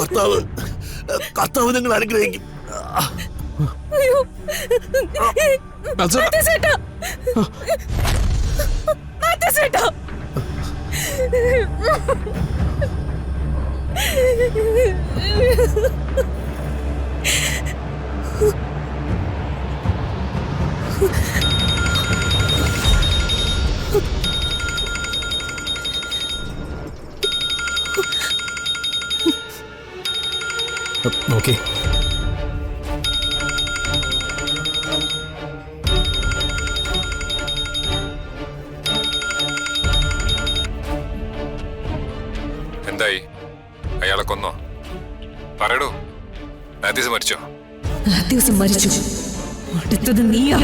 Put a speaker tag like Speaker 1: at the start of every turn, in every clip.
Speaker 1: കർത്താവ് കർത്താവ് നിങ്ങൾ അനുഗ്രഹിക്കും.
Speaker 2: അയ്യോ മാത്യുസേട്ടാ, മാത്യുസേട്ടാ.
Speaker 3: നോക്കി
Speaker 4: എന്തായി? അയാളെ കൊന്നോ? പറയടൂ. മാത്യൂസ് മരിച്ചോ?
Speaker 2: മാത്യൂസ് മരിച്ചു. അടുത്തത് നീയാ.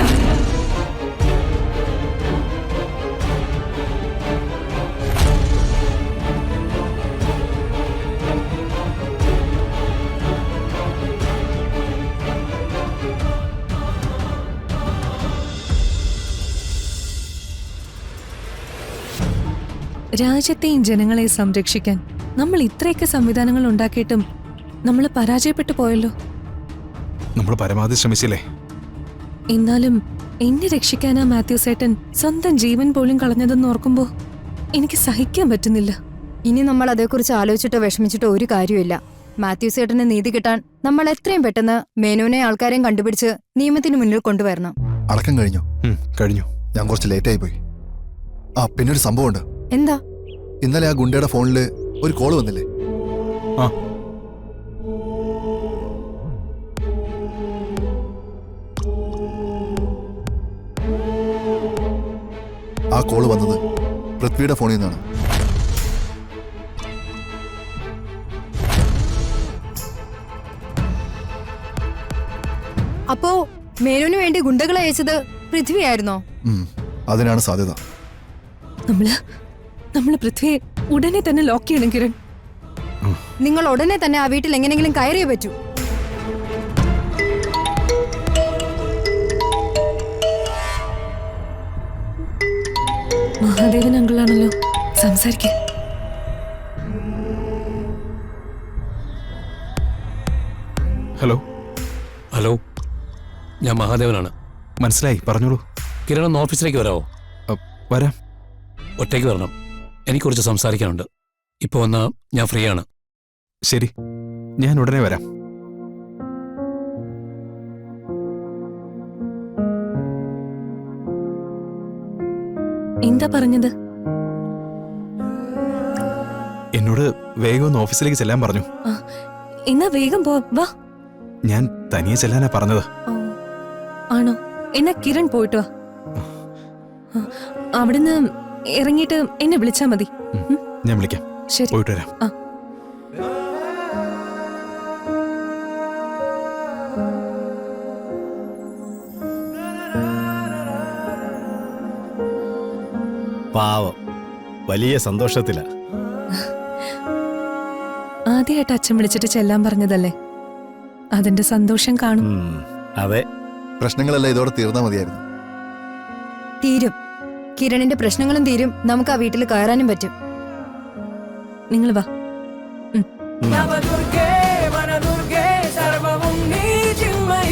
Speaker 2: രാജ്യത്തെയും ജനങ്ങളെയും സംരക്ഷിക്കാൻ നമ്മൾ ഇത്രയൊക്കെ സംവിധാനങ്ങൾ ഉണ്ടാക്കിയിട്ടും നമ്മൾ പരാജയപ്പെട്ടു പോയല്ലോ.
Speaker 3: നമ്മൾ പരമാവധി ശ്രമിച്ചില്ലേ?
Speaker 2: എന്നാലും എന്നെ രക്ഷിക്കാനാ മാത്യൂസേട്ടൻ സ്വന്തം ജീവൻ പോലും കളഞ്ഞതെന്ന് ഓർക്കുമ്പോ എനിക്ക് സഹിക്കാൻ പറ്റുന്നില്ല.
Speaker 5: ഇനി നമ്മൾ അതേക്കുറിച്ച് ആലോചിച്ചിട്ടോ വിഷമിച്ചിട്ടോ ഒരു കാര്യമില്ല. മാത്യൂസേട്ടന് നീതി കിട്ടാൻ നമ്മൾ എത്രയും പെട്ടെന്ന് മേനോനെ ആൾക്കാരെയും കണ്ടുപിടിച്ച് നിയമത്തിന് മുന്നിൽ കൊണ്ടുവരണം.
Speaker 6: അടക്കം കഴിഞ്ഞോ?
Speaker 3: കഴിഞ്ഞു.
Speaker 6: ഞാൻ കുറച്ച് ലേറ്റായി പോയി. ആ പിന്നെ ഒരു സംഭവമുണ്ട്.
Speaker 5: എന്താ?
Speaker 6: ഇന്നലെ ആ ഗുണ്ടയുടെ ഫോണില് ഒരു കോള് വന്നില്ലേ?
Speaker 3: ആ
Speaker 6: ആ കോള് വന്നത് പൃഥ്വിയുടെ ഫോണിൽ നിന്നാണ്.
Speaker 5: അപ്പോ മേനോന് വേണ്ടി ഗുണ്ടകളെ അയച്ചത് പൃഥ്വിയായിരുന്നോ?
Speaker 6: അതിനാണ് സാധ്യത.
Speaker 2: നമ്മള് പൃഥ്വിയെ ഉടനെ തന്നെ ലോക്ക് ചെയ്യണം കിരൺ.
Speaker 5: നിങ്ങൾ ഉടനെ തന്നെ ആ വീട്ടിൽ എങ്ങനെങ്കിലും കയറിയേ പറ്റൂ.
Speaker 2: മഹാദേവൻ അങ്കിളാണല്ലോ, സംസാരിക്ക.
Speaker 3: ഹലോ.
Speaker 7: ഹലോ, ഞാൻ മഹാദേവനാണ്.
Speaker 3: മനസ്സിലായി, പറഞ്ഞോളൂ.
Speaker 7: കിരൺ ഒന്ന് ഓഫീസിലേക്ക് വരാമോ?
Speaker 3: വരാം.
Speaker 7: ഒറ്റയ്ക്ക് വരണം, എനിക്ക് കുറച്ച് സംസാരിക്കാനുണ്ട്. ഇപ്പോൾ വന്നാ ഞാൻ ഫ്രീ ആണ്.
Speaker 3: ശരി, ഞാൻ ഉടനെ വരാം.
Speaker 2: എന്താ പറഞ്ഞത്?
Speaker 3: എന്നോട് വേഗം ഒന്ന് ഓഫീസിലേക്ക് ചെല്ലാൻ പറഞ്ഞു.
Speaker 2: എന്നാ വേഗം പോ. വാ.
Speaker 3: ഞാൻ തനിയെ ചെല്ലാനാ പറഞ്ഞത്.
Speaker 2: ആണോ? എന്നാ കിരൺ പോയിട്ട് വാ. അവിടുന്ന് ഇറങ്ങിയിട്ട് എന്നെ വിളിച്ചാ മതി.
Speaker 3: ഞാൻ വിളിക്കാം.
Speaker 2: ശരി,
Speaker 3: പോയിട്ട് വരാം.
Speaker 8: പാവം, വലിയ സന്തോഷത്തിലാ.
Speaker 2: ആദ്യമായിട്ട് അച്ഛൻ വിളിച്ചിട്ട് ചെല്ലാൻ പറഞ്ഞതല്ലേ, അതിന്റെ സന്തോഷം കാണും.
Speaker 8: അതെ,
Speaker 6: പ്രശ്നങ്ങളെല്ലാം ഇതോടെ തീർന്നാ മതിയായിരുന്നു.
Speaker 5: തീരും. കിരണിന്റെ പ്രശ്നങ്ങളും തീരും. നമുക്ക് ആ വീട്ടിൽ കയറാനും പറ്റും.
Speaker 2: നിങ്ങൾ വാ.
Speaker 9: നവദുർഗേ വനദുർഗേ സർവവും നീ ചിന്മയ